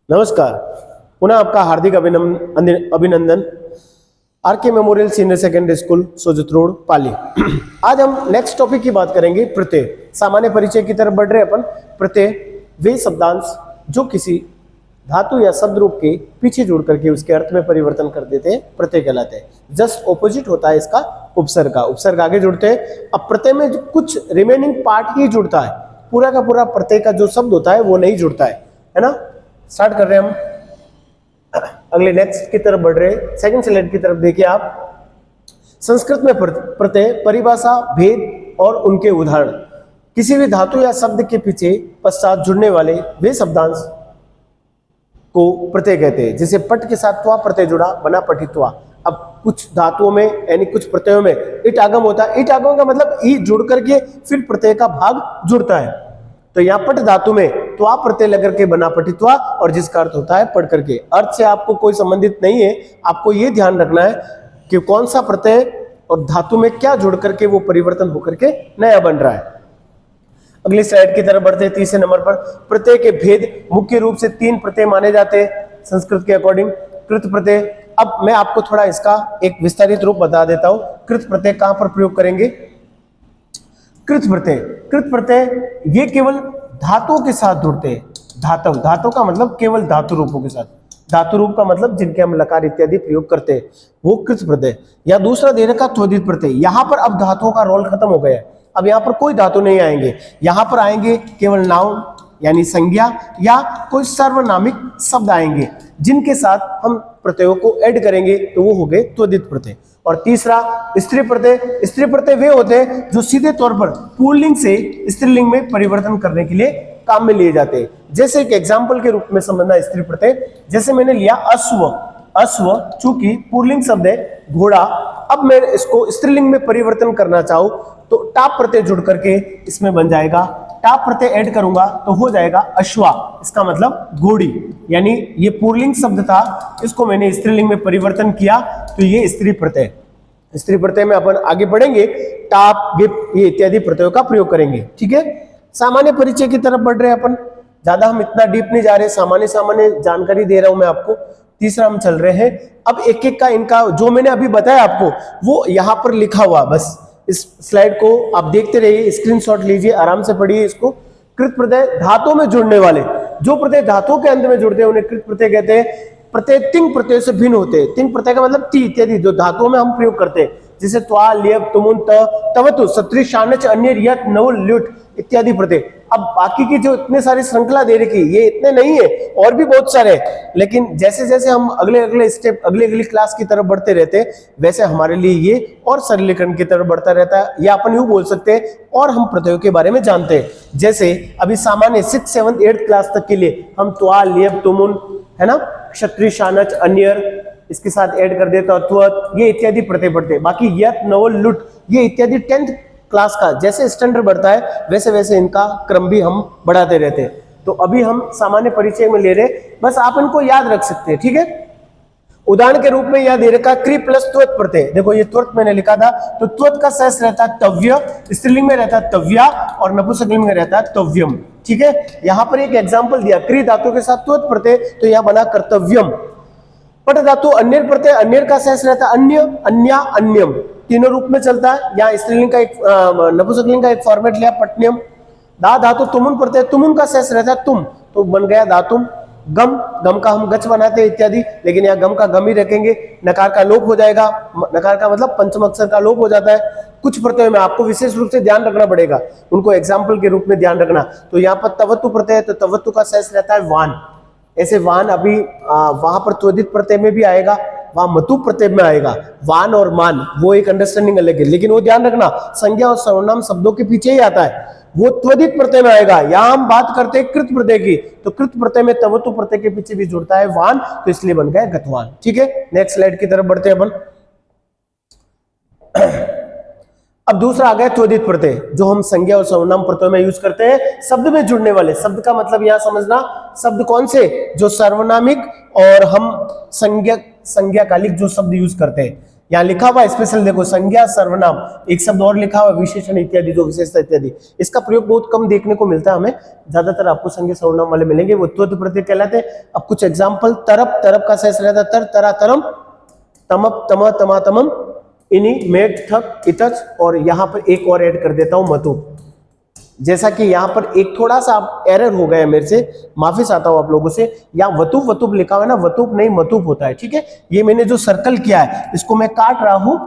नमस्कार। पुनः आपका हार्दिक अभिनंदन RK memorial senior secondary school Sojat road Pali. आज हम नेक्स्ट टॉपिक की बात करेंगे प्रत्यय। सामान्य परिचय की तरफ बढ़ रहे अपन। प्रत्यय वे शब्दांश जो किसी धातु या शब्द रूप के पीछे जुड़ करके उसके अर्थ में परिवर्तन कर देते हैं, प्रत्यय कहलाते हैं। जस्ट ऑपोजिट होता है इसका उपसर्ग का। उपसर्ग आगे जुड़ते हैं। अब प्रत्यय में जो कुछ रिमेनिंग पार्ट ही जुड़ता है, पूरा का पूरा प्रत्यय का जो शब्द होता है वो नहीं जुड़ता है ना। स्टार्ट कर रहे हैं हम अगले नेक्स्ट की तरफ बढ़ रहे हैं। सेकंड स्लाइड की तरफ देखिए आप। संस्कृत में प्रत्यय, परिभाषा, भेद और उनके उदाहरण। किसी भी धातु या शब्द के पीछे पश्चात जुड़ने वाले वे शब्दांश को प्रत्यय कहते हैं। जैसे पट के साथ त्वा प्रत्यय जुड़ा, बना पठित्वा। अब कुछ धातुओं में यानी कुछ प्रत्ययों में इट आगम होता है। इट आगम का मतलब ई जुड़ करके फिर प्रत्यय का भाग जुड़ता है। तो यहाँ पट धातु में त्वा प्रत्यय लग करके बना पठित्वा, और जिसका अर्थ होता है पढ़ करके। अर्थ से आपको कोई संबंधित नहीं है, आपको ये ध्यान रखना है कि कौन सा प्रत्यय और धातु में क्या जुड़ करके वो परिवर्तन होकर के नया बन रहा है। अगली स्लाइड की तरफ बढ़ते हैं। तीसरे नंबर पर प्रत्यय के भेद मुख्य रूप से 3 प्रत्यय माने जाते हैं संस्कृत के अकॉर्डिंग। कृत प्रत्यय, अब मैं आपको थोड़ा इसका एक विस्तारित रूप बता देता हूं। कृत प्रत्यय कहां पर प्रयोग करेंगे? कृत प्रत्यय, कृत प्रत्यय ये केवल धातुओं के साथ जुड़ते हैं। धातु, धातु का मतलब केवल धातु रूपों के साथ। धातु रूप का मतलब जिनके हम लकार इत्यादि प्रयोग करते हैं वो कृत प्रत्यय। या दूसरा दे रखा त्वदित प्रत्यय। यहां पर अब धातुओं का रोल खत्म हो गया है। अब यहाँ पर कोई धातु नहीं आएंगे। यहाँ पर आएंगे केवल नाउन यानी संज्ञा या कोई सर्वनामिक शब्द आएंगे जिनके साथ हम प्रत्ययों को ऐड करेंगे, तो वो हो गए त्वदित प्रत्यय। और तीसरा स्त्री प्रत्यय। स्त्री प्रत्यय वे होते हैं जो सीधे तौर पर पुल्लिंग से स्त्रीलिंग में परिवर्तन करने के लिए काम में लिए जाते हैं। जैसे एक एग्जाम्पल के रूप में समझना स्त्री प्रत्यय, जैसे मैंने लिया अश्व। अश्व चूंकि पुल्लिंग शब्द है घोड़ा, अब मैं इसको स्त्रीलिंग में परिवर्तन करना चाहूं तो टाप प्रत्यय जुड़ करके इसमें बन जाएगा। टाप प्रत्यय ऐड करूंगा तो हो जाएगा अश्वा, इसका मतलब घोड़ी। यानी ये पुल्लिंग शब्द था, इसको मैंने स्त्रीलिंग में परिवर्तन किया तो ये स्त्री प्रत्यय। स्त्री प्रत्यय में अपन आगे बढ़ेंगे, टाप, गिप ये इत्यादि प्रत्ययों का प्रयोग करेंगे। ठीक है, सामान्य परिचय की तरफ बढ़ रहे हैं अपन। ज्यादा हम इतना डीप नहीं जा रहे, सामान्य सामान्य जानकारी दे रहा हूं मैं आपको। तीसरा हम चल रहे हैं। अब एक एक का इनका जो मैंने अभी बताया आपको वो यहां पर लिखा हुआ, बस इस स्लाइड को आप देखते रहिए, स्क्रीनशॉट लीजिए, आराम से पढ़िए इसको। कृत प्रत्यय धातुओं में जुड़ने वाले, जो प्रत्यय धातुओं के अंत में जुड़ते हैं उन्हें कृत प्रत्यय कहते हैं। प्रत्यय तिंग प्रत्यय से भिन्न होते हैं। तिंग प्रत्यय का मतलब ती इत्यादि जो धातुओं में हम प्रयोग करते हैं, जैसे त्वा, लियप, तुमुन, तवतु, सत्री, शानच, अन्य, रियत, नवल, ल्युट इत्यादि प्रत्यय। अब बाकी की जो इतने सारी श्रृंखला दे रखी ये इतने नहीं है, और भी बहुत सारे हैं। लेकिन जैसे जैसे हम अगले अगले स्टेप अगली क्लास की तरफ बढ़ते रहते हैं वैसे हमारे लिए ये और सरलीकरण की तरफ बढ़ता रहता है, या अपन यूं बोल सकते हैं और हम प्रत्ययों के बारे में जानते हैं। जैसे अभी सामान्य 6, 7, 8 क्लास तक के लिए हम त्वा, लियप, तुमुन है ना, क्षत्रिय, शानच, अन्यर इसके साथ ऐड कर देता त्वत, ये इत्यादि प्रत्यय पढ़ते हैं। बाकी यत, नवल, लुट ये इत्यादि 10th क्लास का जैसे स्टैंडर्ड बढ़ता है वैसे वैसे इनका क्रम भी हम बढ़ाते रहते हैं। तो अभी हम सामान्य परिचय में ले रहे, बस आप इनको याद रख सकते हैं। ठीक है, उदाहरण के रूप में यह दे रखा क्रि प्लस त्वत प्रत्यय। देखो ये त्वत मैंने लिखा था, तो त्वत का शेष रहता है तव्य, स्त्रीलिंग में रहता है तव्या और नपुंसकलिंग में रहता है तव्यम। ठीक है, यहां पर एक एग्जांपल दिया, क्रि धातु के साथ त्वत प्रत्यय, तो यह बना कर्तव्यम। पट धातु अन्य प्रत्यय, अन्य का शेष रहता है अन्य, अन्या, अन्यम, तीनों रूप में चलता है। यहाँ स्त्रीलिंग का एक नपुंसकलिंग का एक फॉर्मेट लिया पटनियम। दा धातु तुमुन प्रत्यय, तुमुन का शेष रहता है तुम, तो बन गया धातुम। गम, गम का हम गच बनाते हैं इत्यादि, लेकिन यहाँ गम का गम ही रखेंगे। नकार का लोप हो जाएगा, नकार का मतलब पंचम अक्षर का लोप हो जाता है। कुछ प्रत्ययों में आपको विशेष रूप से ध्यान रखना पड़ेगा, उनको एग्जाम्पल के रूप में ध्यान रखना। तो यहाँ पर तवत्तु प्रत्यय, तो तवत्तु का शेष रहता है वान। ऐसे वान अभी वहां पर त्वदित प्रत्यय में भी आएगा, वहां मतु प्रत्यय में आएगा। वान और मान वो एक अंडरस्टैंडिंग अलग है, लेकिन वो ध्यान रखना संज्ञा और सर्वनाम शब्दों के पीछे ही आता है, वो त्वदित प्रत्यय में आएगा। यहां हम बात करते हैं कृत प्रत्यय की, तो कृत प्रत्यय में तवतु प्रत्यय के पीछे भी जुड़ता है वान, तो इसलिए बन गया गतवान। ठीक है, नेक्स्ट स्लाइड की तरफ बढ़ते हैं अपन। अब दूसरा आ गया त्वदित प्रत्यय, जो हम संज्ञा और सर्वनाम प्रत्यय में यूज करते हैं। शब्द में जुड़ने वाले, शब्द का मतलब यहां समझना शब्द कौन से, जो सर्वनामिक और हम संज्ञाकालिक जो शब्द यूज करते हैं। यहाँ लिखा हुआ स्पेशल देखो, संज्ञा, सर्वनाम, एक शब्द और लिखा हुआ विशेषण इत्यादि, जो विशेषता इत्यादि, इसका प्रयोग बहुत कम देखने को मिलता है हमें, ज्यादातर आपको संज्ञा सर्वनाम वाले मिलेंगे, वो त्वत प्रत्यय कहलाते हैं। अब कुछ एग्जाम्पल, तरप, तरप का शेष रहता है तर, तरा, तरम, तमप, तम, तमा, तमम, इनी, मेट, थक, इतच, और यहाँ पर एक और ऐड कर देता हूं, मतु। जैसा कि यहाँ पर एक थोड़ा सा एरर हो गया मेरे से, माफी चाहता हूं आप लोगों से, यहाँ वतुप वतुप लिखा हुआ है ना, वतुप नहीं मतुप होता है, ठीक है। ये मैंने जो सर्कल किया है इसको मैं काट रहा हूं,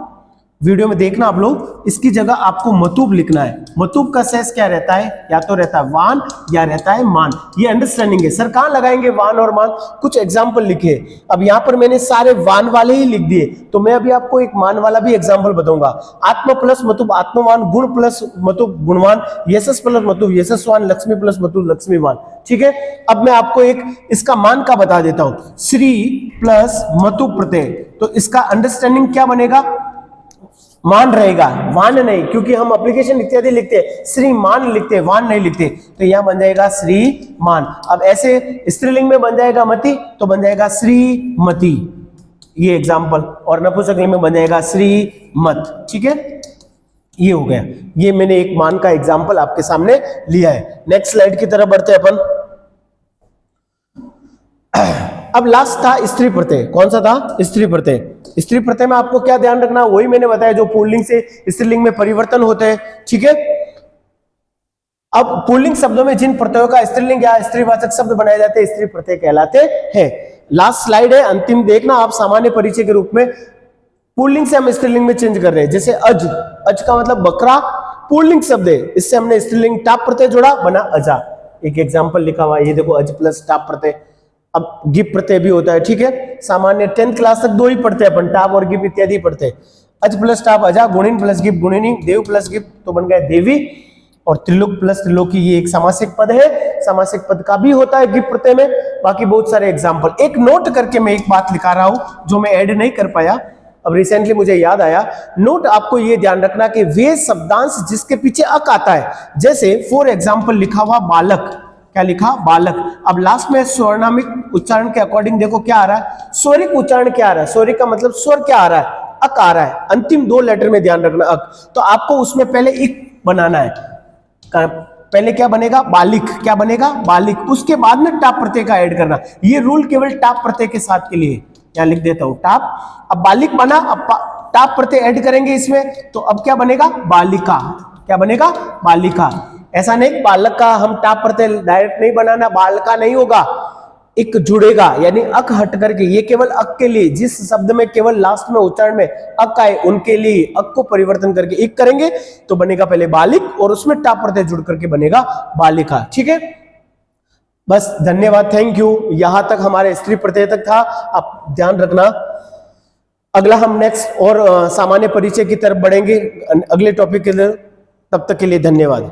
वीडियो में देखना आप लोग, इसकी जगह आपको मतुप लिखना है। मतुप का शेष क्या रहता है, या तो रहता है वान या रहता है मान, ये अंडरस्टैंडिंग है। सर कहां लगाएंगे वान और मान, कुछ एग्जाम्पल लिखे। अब यहां पर मैंने सारे वान वाले ही लिख दिए, तो मैं अभी आपको एक मान वाला भी एग्जाम्पल बताऊंगा। आत्म प्लस मतुप आत्मवान, गुण प्लस मतुप गुणवान, यशस प्लस मतुप यशस्वान, लक्ष्मी प्लस मतुप लक्ष्मीवान, ठीक है। अब मैं आपको एक इसका मान का बता देता हूं, श्री प्लस मतुप प्रत्यय, तो इसका अंडरस्टैंडिंग क्या बनेगा, मान रहेगा, वान नहीं, क्योंकि हम एप्लीकेशन इत्यादि लिखते हैं, श्रीमान लिखते हैं, वान नहीं लिखते, तो यहां बन जाएगा श्रीमान। अब ऐसे स्त्रीलिंग में बन जाएगा मति, तो बन जाएगा श्रीमती, ये एग्जाम्पल, और नपुंसकलिंग में बन जाएगा श्रीमत, ठीक है। ये हो गया, ये मैंने एक मान का एग्जाम्पल आपके सामने लिया है। नेक्स्ट स्लाइड की तरफ बढ़ते हैं अपन। अब लास्ट था स्त्री प्रत्यय, कौन सा था, स्त्री प्रत्यय। स्त्री प्रत्यय में आपको क्या ध्यान रखना, वही मैंने बताया जो पुल्लिंग से स्त्रीलिंग में परिवर्तन होते हैं, ठीक है। अब पुल्लिंग शब्दों में जिन प्रत्ययों का स्त्रीलिंग या स्त्रीवाचक शब्द बनाए जाते हैं स्त्री प्रत्यय कहलाते हैं। लास्ट स्लाइड है, अंतिम देखना आप, सामान्य परिचय के रूप में पुल्लिंग से हम स्त्रीलिंग में चेंज कर रहे हैं। जैसे अज, अज का मतलब बकरा, पुल्लिंग शब्द है, इससे हमने स्त्रीलिंग टाप प्रत्यय जोड़ा, बना अजा। एक एग्जाम्पल लिखा हुआ है, ये देखो, अज प्लस टाप प्रत्यय। अब गिप प्रत्यय भी होता है, ठीक है। सामान्य 10th क्लास तक दो ही पढ़ते हैं अपन, टाप और गिप इत्यादि पढ़ते हैं। अज प्लस टाप अजा, गुणिन प्लस गिप गुणिनी, देव प्लस गिप तो बन गया देवी, और त्रिलोक प्लस त्रिलोकी, ये एक समासिक पद है, समासिक पद का भी होता है गिप प्रत्यय में। बाकी बहुत सारे एग्जाम्पल, एक नोट करके मैं एक बात लिखा रहा हूं जो मैं ऐड नहीं कर पाया, अब रिसेंटली मुझे याद आया। नोट आपको ये ध्यान रखना कि वे शब्दांश जिसके पीछे अक आता है, जैसे फॉर एग्जाम्पल लिखा हुआ बालक, क्या लिखा, बालक। अब लास्ट में स्वर्णामिक उच्चारण के अकॉर्डिंग देखो क्या आ रहा है, स्वरिक उच्चारण क्या आ रहा है, स्वरिक का मतलब स्वर क्या आ रहा है, अक आ रहा है, अंतिम दो लेटर में ध्यान रखना अक, तो आपको उसमें पहले इक बनाना है। पहले क्या बनेगा, बालिक, क्या बनेगा, बालिक, उसके बाद में टाप प्रत्यय का ऐड करना। ये रूल केवल टाप प्रत्यय के साथ के लिए, यहाँ लिख देता हूं टाप। अब बालिक बना, अब टाप प्रत्यय ऐड करेंगे इसमें, तो अब क्या बनेगा, बालिका, क्या बनेगा, बालिका। ऐसा नहीं बालक का हम टाप प्रत्यय डायरेक्ट नहीं बनाना, बालका नहीं होगा, एक जुड़ेगा, यानी अक हट करके, ये केवल अक के लिए, जिस शब्द में केवल लास्ट में उच्चारण में अक आए उनके लिए अक को परिवर्तन करके एक करेंगे, तो बनेगा पहले बालिक और उसमें टाप प्रत्यय जुड़ करके बनेगा बालिका, ठीक है। बस धन्यवाद, थैंक यू। यहां तक हमारे स्त्री प्रत्यय तक था, आप ध्यान रखना। अगला हम नेक्स्ट और सामान्य परिचय की तरफ बढ़ेंगे अगले टॉपिक के लिए, तब तक के लिए धन्यवाद।